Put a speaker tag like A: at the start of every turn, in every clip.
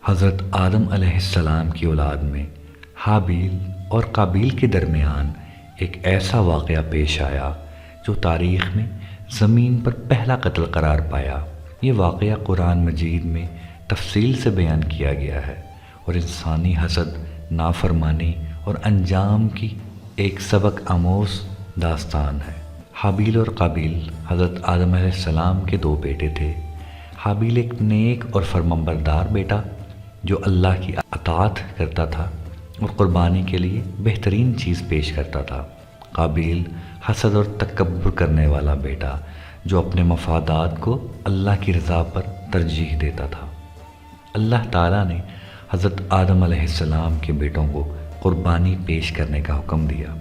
A: حضرت آدم علیہ السلام کی اولاد میں حابیل اور قابیل کے درمیان ایک ایسا واقعہ پیش آیا جو تاریخ میں زمین پر پہلا قتل قرار پایا۔ یہ واقعہ قرآن مجید میں تفصیل سے بیان کیا گیا ہے اور انسانی حسد، نافرمانی اور انجام کی ایک سبق آموز داستان ہے۔ حابیل اور قابیل حضرت آدم علیہ السلام کے دو بیٹے تھے۔ حابیل ایک نیک اور فرمانبردار بیٹا جو اللہ کی اطاعت کرتا تھا اور قربانی کے لیے بہترین چیز پیش کرتا تھا۔ قابیل حسد اور تکبر کرنے والا بیٹا جو اپنے مفادات کو اللہ کی رضا پر ترجیح دیتا تھا۔ اللہ تعالیٰ نے حضرت آدم علیہ السلام کے بیٹوں کو قربانی پیش کرنے کا حکم دیا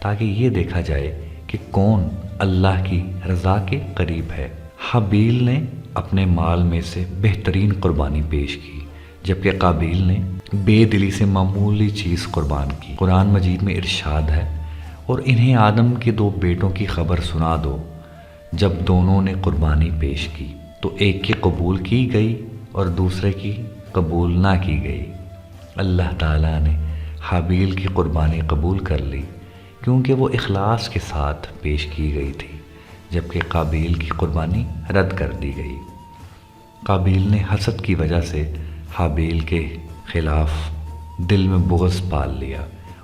A: تاکہ یہ دیکھا جائے کہ کون اللہ کی رضا کے قریب ہے۔ حابیل نے اپنے مال میں سے بہترین قربانی پیش کی جبکہ قابیل نے بے دلی سے معمولی چیز قربان کی۔ قرآن مجید میں ارشاد ہے، اور انہیں آدم کے دو بیٹوں کی خبر سنا دو جب دونوں نے قربانی پیش کی تو ایک کی قبول کی گئی اور دوسرے کی قبول نہ کی گئی۔ اللہ تعالیٰ نے حابیل کی قربانی قبول کر لی کیونکہ وہ اخلاص کے ساتھ پیش کی گئی تھی، جبکہ قابیل کی قربانی رد کر دی گئی۔ قابیل نے حسد کی وجہ سے حابیل کے خلاف دل میں بغض پال لیا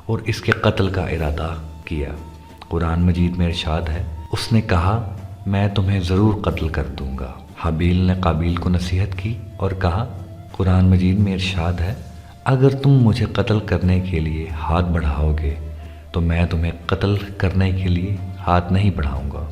A: اور اس کے قتل کا ارادہ کیا۔ قرآن مجید میں ارشاد ہے، اس نے کہا میں تمہیں ضرور قتل کر دوں گا۔ حابیل نے قابیل کو نصیحت کی اور کہا، قرآن مجید میں ارشاد ہے، اگر تم مجھے قتل کرنے کے لیے ہاتھ بڑھاؤ گے تو میں تمہیں قتل کرنے کے لیے ہاتھ نہیں بڑھاؤں گا۔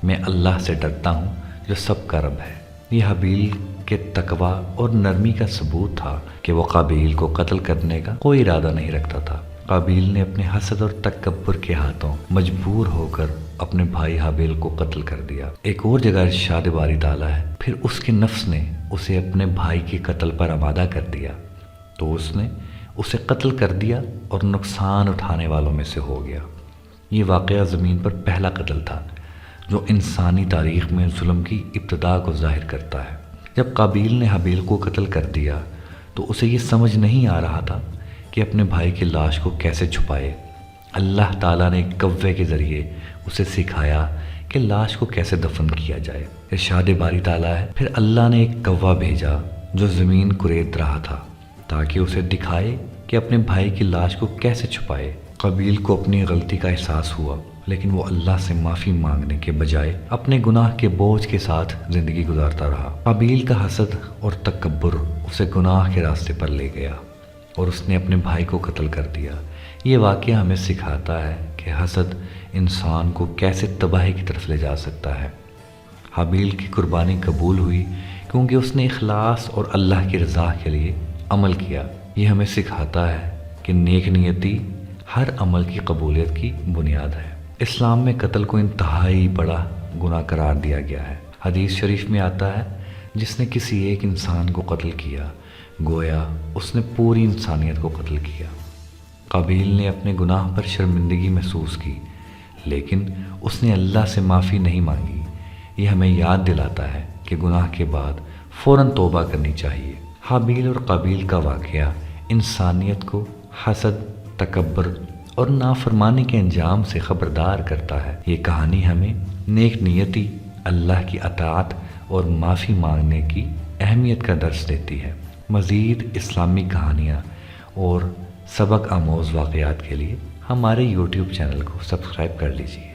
A: میں اللہ سے ڈرتا ہوں جو سب کا رب ہے۔ یہ حابیل کے تقوی اور نرمی کا ثبوت تھا کہ وہ قابیل کو قتل کرنے کا کوئی ارادہ نہیں رکھتا تھا۔ قابیل نے اپنے حسد اور تکبر کے ہاتھوں مجبور ہو کر اپنے بھائی حابیل کو قتل کر دیا۔ ایک اور جگہ ارشاد باری تعالیٰ ہے، پھر اس کے نفس نے اسے اپنے بھائی کے قتل پر آمادہ کر دیا تو اس نے اسے قتل کر دیا اور نقصان اٹھانے والوں میں سے ہو گیا۔ یہ واقعہ زمین پر پہلا قتل تھا جو انسانی تاریخ میں ظلم کی ابتدا کو ظاہر کرتا ہے۔ جب قابیل نے حابیل کو قتل کر دیا تو اسے یہ سمجھ نہیں آ رہا تھا کہ اپنے بھائی کی لاش کو کیسے چھپائے۔ اللہ تعالیٰ نے ایک کوے کے ذریعے اسے سکھایا کہ لاش کو کیسے دفن کیا جائے۔ ارشاد باری تعالیٰ ہے، پھر اللہ نے ایک کوا بھیجا جو زمین کریت رہا تھا تاکہ اسے دکھائے کہ اپنے بھائی کی لاش کو کیسے چھپائے۔ قابیل کو اپنی غلطی کا احساس ہوا لیکن وہ اللہ سے معافی مانگنے کے بجائے اپنے گناہ کے بوجھ کے ساتھ زندگی گزارتا رہا۔ قابیل کا حسد اور تکبر اسے گناہ کے راستے پر لے گیا اور اس نے اپنے بھائی کو قتل کر دیا۔ یہ واقعہ ہمیں سکھاتا ہے کہ حسد انسان کو کیسے تباہی کی طرف لے جا سکتا ہے۔ حابیل کی قربانی قبول ہوئی کیونکہ اس نے اخلاص اور اللہ کی رضا کے لیے عمل کیا۔ یہ ہمیں سکھاتا ہے کہ نیک نیتی ہر عمل کی قبولیت کی بنیاد ہے۔ اسلام میں قتل کو انتہائی بڑا گناہ قرار دیا گیا ہے۔ حدیث شریف میں آتا ہے، جس نے کسی ایک انسان کو قتل کیا گویا اس نے پوری انسانیت کو قتل کیا۔ قابیل نے اپنے گناہ پر شرمندگی محسوس کی لیکن اس نے اللہ سے معافی نہیں مانگی۔ یہ ہمیں یاد دلاتا ہے کہ گناہ کے بعد فوراً توبہ کرنی چاہیے۔ حابیل اور قابیل کا واقعہ انسانیت کو حسد، تکبر اور نافرمانی کے انجام سے خبردار کرتا ہے۔ یہ کہانی ہمیں نیک نیتی، اللہ کی اطاعت اور معافی مانگنے کی اہمیت کا درس دیتی ہے۔ مزید اسلامی کہانیاں اور سبق آموز واقعات کے لیے ہمارے YouTube چینل کو سبسکرائب کر لیجیے۔